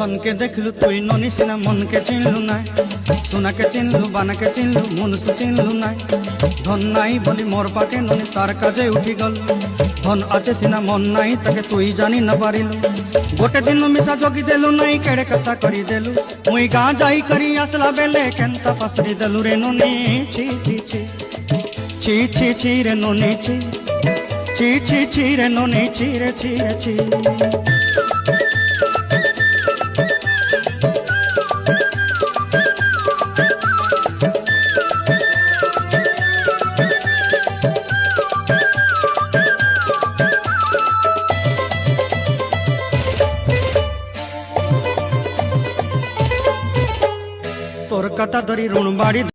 জনকে দেখলু তুই ননি সিনা মনকে চিনলু নাই, সোনাকে চিনলু বানাকে চিনলু মনুষ্য চিনলু নাই। ধন নাই বলি মোর পাকে ননি তার কাজে উঠি গল, ধন আছে সিনা মন নাই তাকে তুই জানি না পারিলু। গোটে দিন মিশা জগি দেলু নাই কেড়ে কথা করি দেলু, মুই গাঁ যাই করি আসলা বেলে কেনতা পাসরি দেলু রে ননি। ছি ছি ছি ছি ছি ছি রে ননি ছি ছি ছি ছি রে ননি ছি রে ছি রে ছি। তোর কথা ধরি ঋণ বাড়ি